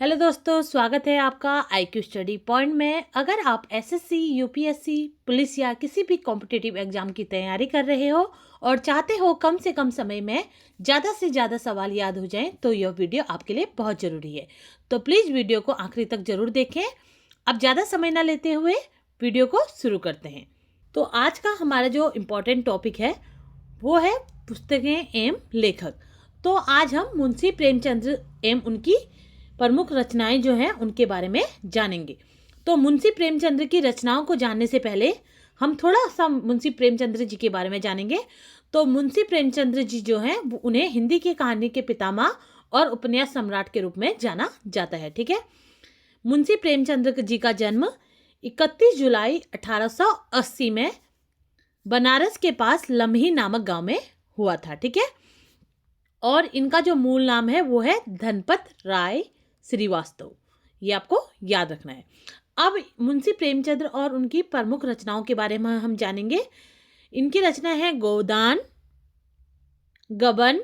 Hello दोस्तों, स्वागत है आपका IQ स्टडी पॉइंट में। अगर आप एसएससी, यूपीएससी, पुलिस या किसी भी कॉम्पिटिटिव एग्जाम की तैयारी कर रहे हो और चाहते हो कम से कम समय में ज़्यादा से ज़्यादा सवाल याद हो जाएं, तो यह वीडियो आपके लिए बहुत ज़रूरी है। तो प्लीज़ वीडियो को आखिरी तक ज़रूर देखें। अब ज़्यादा समय ना लेते हुए वीडियो को शुरू करते हैं। तो आज का हमारा जो इम्पोर्टेंट टॉपिक है वो है पुस्तकें एवं लेखक। तो आज हम मुंशी प्रेमचंद्र एवं उनकी प्रमुख रचनाएं जो हैं उनके बारे में जानेंगे। तो मुंशी प्रेमचंद्र की रचनाओं को जानने से पहले हम थोड़ा सा मुंशी प्रेमचंद्र जी के बारे में जानेंगे। तो मुंशी प्रेमचंद्र जी जो हैं उन्हें हिंदी की कहानी के पितामह और उपन्यास सम्राट के रूप में जाना जाता है। ठीक है, मुंशी प्रेमचंद्र जी का जन्म 31 जुलाई 1880 में बनारस के पास लम्ही नामक गांव में हुआ था। ठीक है, और इनका जो मूल नाम है वो है धनपत राय श्रीवास्तव। ये आपको याद रखना है। अब मुंशी प्रेमचंद्र और उनकी प्रमुख रचनाओं के बारे में हम जानेंगे। इनकी रचना है गोदान, गबन,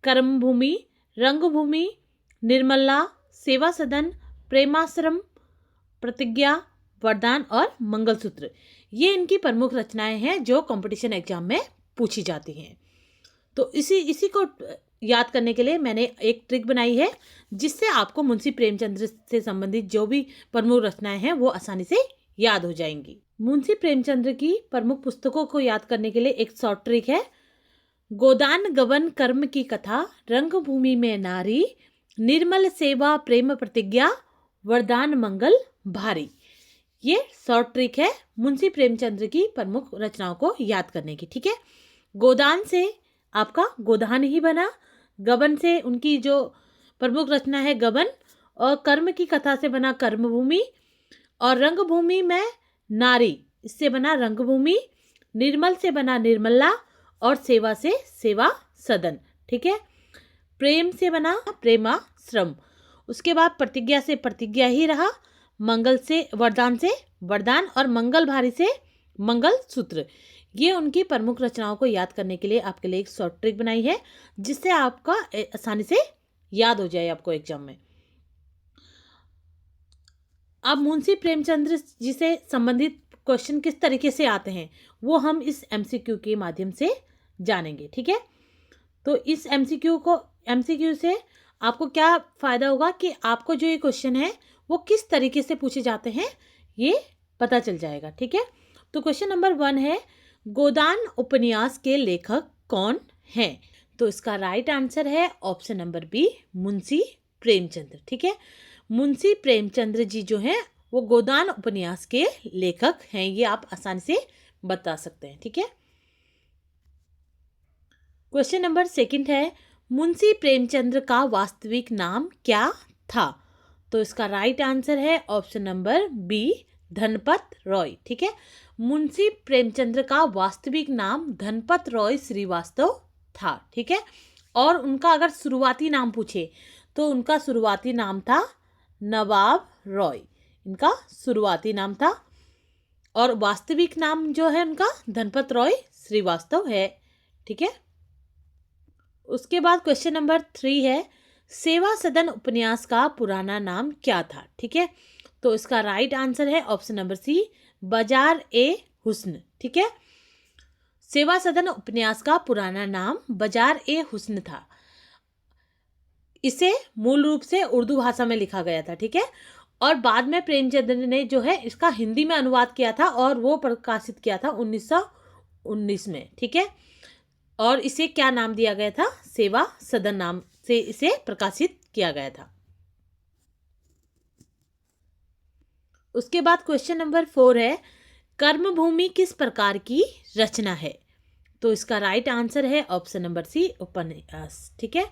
कर्मभूमि, रंगभूमि, निर्मला, सेवा सदन, प्रेमाश्रम, प्रतिज्ञा, वरदान और मंगलसूत्र। ये इनकी प्रमुख रचनाएं हैं जो कंपटीशन एग्जाम में पूछी जाती हैं। तो इसी को याद करने के लिए मैंने एक ट्रिक बनाई है जिससे आपको मुंशी प्रेमचंद्र से संबंधित जो भी प्रमुख रचनाएं हैं वो आसानी से याद हो जाएंगी। मुंशी प्रेमचंद्र की प्रमुख पुस्तकों को याद करने के लिए एक शॉर्ट ट्रिक है। गोदान गबन कर्म की कथा, रंगभूमि में नारी, निर्मल सेवा प्रेम प्रतिज्ञा, वरदान मंगल भारी। ये शॉर्ट ट्रिक है मुंशी प्रेमचंद्र की प्रमुख रचनाओं को याद करने की। ठीक है, गोदान से आपका गोदान ही बना, गबन से उनकी जो प्रमुख रचना है गबन, और कर्म की कथा से बना कर्मभूमि, और रंगभूमि में नारी, इससे बना रंगभूमि, निर्मल से बना निर्मला, और सेवा से सेवा सदन। ठीक है, प्रेम से बना प्रेमाश्रम, उसके बाद प्रतिज्ञा से प्रतिज्ञा ही रहा, मंगल से वरदान, और मंगल भारी से मंगल सूत्र। ये उनकी प्रमुख रचनाओं को याद करने के लिए आपके लिए एक शॉर्ट ट्रिक बनाई है जिससे आपका आसानी से याद हो जाए आपको एग्जाम में। अब मुंशी प्रेमचंद्र जी से संबंधित क्वेश्चन किस तरीके से आते हैं वो हम इस MCQ के माध्यम से जानेंगे। ठीक है, तो इस MCQ से आपको क्या फ़ायदा होगा कि आपको जो ये क्वेश्चन है वो किस तरीके से पूछे जाते हैं ये पता चल जाएगा। ठीक है, तो क्वेश्चन नंबर 1 है, गोदान उपन्यास के लेखक कौन हैं? तो इसका राइट आंसर है option number B, Munshi Premchandra. ठीक है, मुंशी प्रेमचंद्र जी जो हैं वो गोदान उपन्यास के लेखक हैं, ये आप आसानी से बता सकते हैं। ठीक है, क्वेश्चन नंबर 2 है, मुंशी प्रेमचंद्र का वास्तविक नाम क्या था? तो इसका राइट आंसर है option number B, Dhanpat Rai. ठीक है, मुंशी प्रेमचंद्र का वास्तविक नाम धनपत रॉय श्रीवास्तव था। ठीक है, और उनका अगर शुरुआती नाम पूछे तो उनका शुरुआती नाम था नवाब रॉय, इनका शुरुआती नाम था, और वास्तविक नाम जो है उनका धनपत रॉय श्रीवास्तव है। ठीक है, उसके बाद क्वेश्चन नंबर 3 है, सेवा सदन उपन्यास का पुराना नाम क्या था? ठीक है, तो इसका राइट आंसर है ऑप्शन नंबर सी, बाजार ए हुस्न। ठीक है, सेवा सदन उपन्यास का पुराना नाम बाजार ए हुस्न था। इसे मूल रूप से उर्दू भाषा में लिखा गया था। ठीक है, और बाद में प्रेमचंद्र ने जो है इसका हिंदी में अनुवाद किया था और वो प्रकाशित किया था 1919 में। ठीक है, और इसे क्या नाम दिया गया था? सेवा सदन नाम से इसे प्रकाशित किया गया था। उसके बाद क्वेश्चन नंबर 4 है, कर्मभूमि किस प्रकार की रचना है? तो इसका राइट आंसर है ऑप्शन नंबर सी, उपन्यास। ठीक है,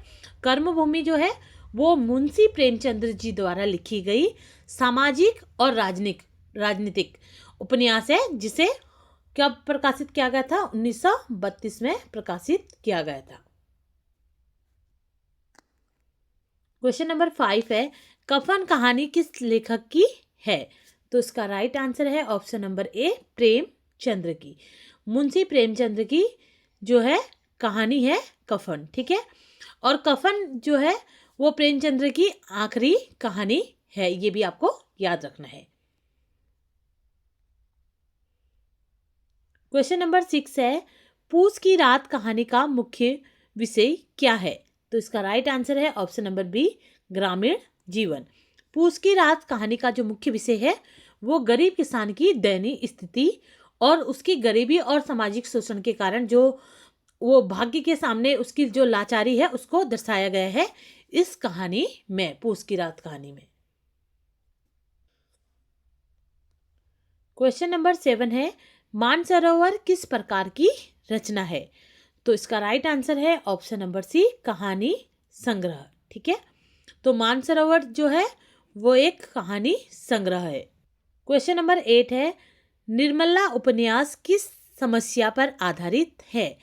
कर्मभूमि जो है वो मुंशी प्रेमचंद्र जी द्वारा लिखी गई सामाजिक और राजनीतिक उपन्यास है जिसे कब प्रकाशित किया गया था? 1932 में प्रकाशित किया गया था। क्वेश्चन नंबर 5 है, कफन कहानी किस लेखक की है? तो इसका राइट आंसर है ऑप्शन नंबर ए, प्रेमचंद्र की। मुंशी प्रेमचंद्र की जो है कहानी है कफन। ठीक है, और कफन जो है वो प्रेमचंद्र की आखिरी कहानी है, ये भी आपको याद रखना है। क्वेश्चन नंबर 6 है, पूस की रात कहानी का मुख्य विषय क्या है? तो इसका राइट आंसर है ऑप्शन नंबर बी, ग्रामीण जीवन। पूस की रात कहानी का जो मुख्य विषय है वो गरीब किसान की दयनीय स्थिति और उसकी गरीबी और सामाजिक शोषण के कारण जो वो भाग्य के सामने उसकी जो लाचारी है उसको दर्शाया गया है इस कहानी में, पूस की रात कहानी में। क्वेश्चन नंबर 7 है, मानसरोवर किस प्रकार की रचना है? तो इसका राइट आंसर है ऑप्शन नंबर सी, कहानी संग्रह। ठीक है, तो मानसरोवर जो है वो एक कहानी संग्रह है। क्वेश्चन नंबर 8 है, निर्मला उपन्यास किस समस्या पर आधारित है?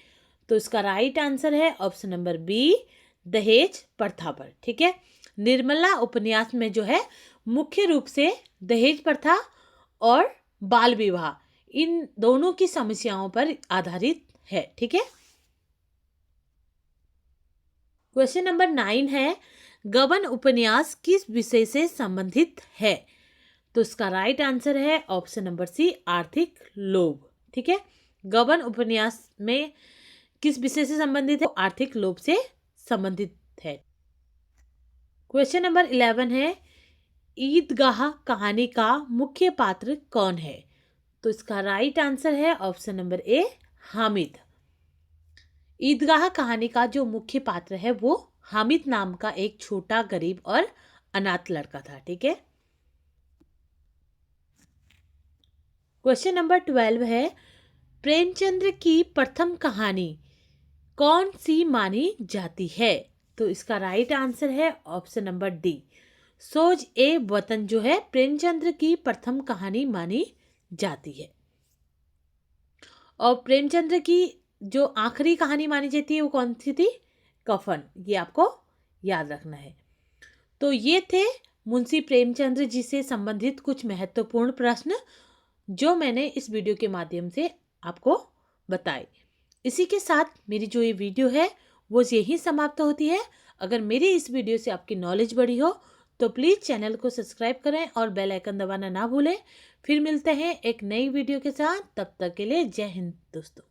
तो इसका राइट आंसर है ऑप्शन नंबर बी, दहेज प्रथा पर। ठीक है, निर्मला उपन्यास में जो है मुख्य रूप से दहेज प्रथा और बाल विवाह, इन दोनों की समस्याओं पर आधारित है। ठीक है, क्वेश्चन नंबर 9 है, गबन उपन्यास किस विषय से संबंधित है? तो इसका राइट आंसर है ऑप्शन नंबर सी, आर्थिक लोभ। ठीक है, गबन उपन्यास में किस विषय से संबंधित है? आर्थिक लोभ से संबंधित है। क्वेश्चन नंबर 11 है, ईदगाह कहानी का मुख्य पात्र कौन है? तो इसका राइट आंसर है ऑप्शन नंबर ए, हामिद। ईदगाह कहानी का जो मुख्य पात्र है वो हामिद नाम का एक छोटा गरीब और अनाथ लड़का था। ठीक है, क्वेश्चन नंबर 12 है, प्रेमचंद्र की प्रथम कहानी कौन सी मानी जाती है? तो इसका राइट आंसर है ऑप्शन नंबर डी, सोज ए वतन जो है प्रेमचंद्र की प्रथम कहानी मानी जाती है। और प्रेमचंद्र की जो आखिरी कहानी मानी जाती है वो कौन सी थी? कफन। ये आपको याद रखना है। तो ये थे मुंशी प्रेमचंद्र जी से संबंधित कुछ महत्वपूर्ण प्रश्न जो मैंने इस वीडियो के माध्यम से आपको बताए। इसी के साथ मेरी जो ये वीडियो है वो यहीं समाप्त होती है। अगर मेरी इस वीडियो से आपकी नॉलेज बढ़ी हो तो प्लीज़ चैनल को सब्सक्राइब करें और बेल आइकन दबाना ना भूलें। फिर मिलते हैं एक नई वीडियो के साथ, तब तक के लिए जय हिंद दोस्तों।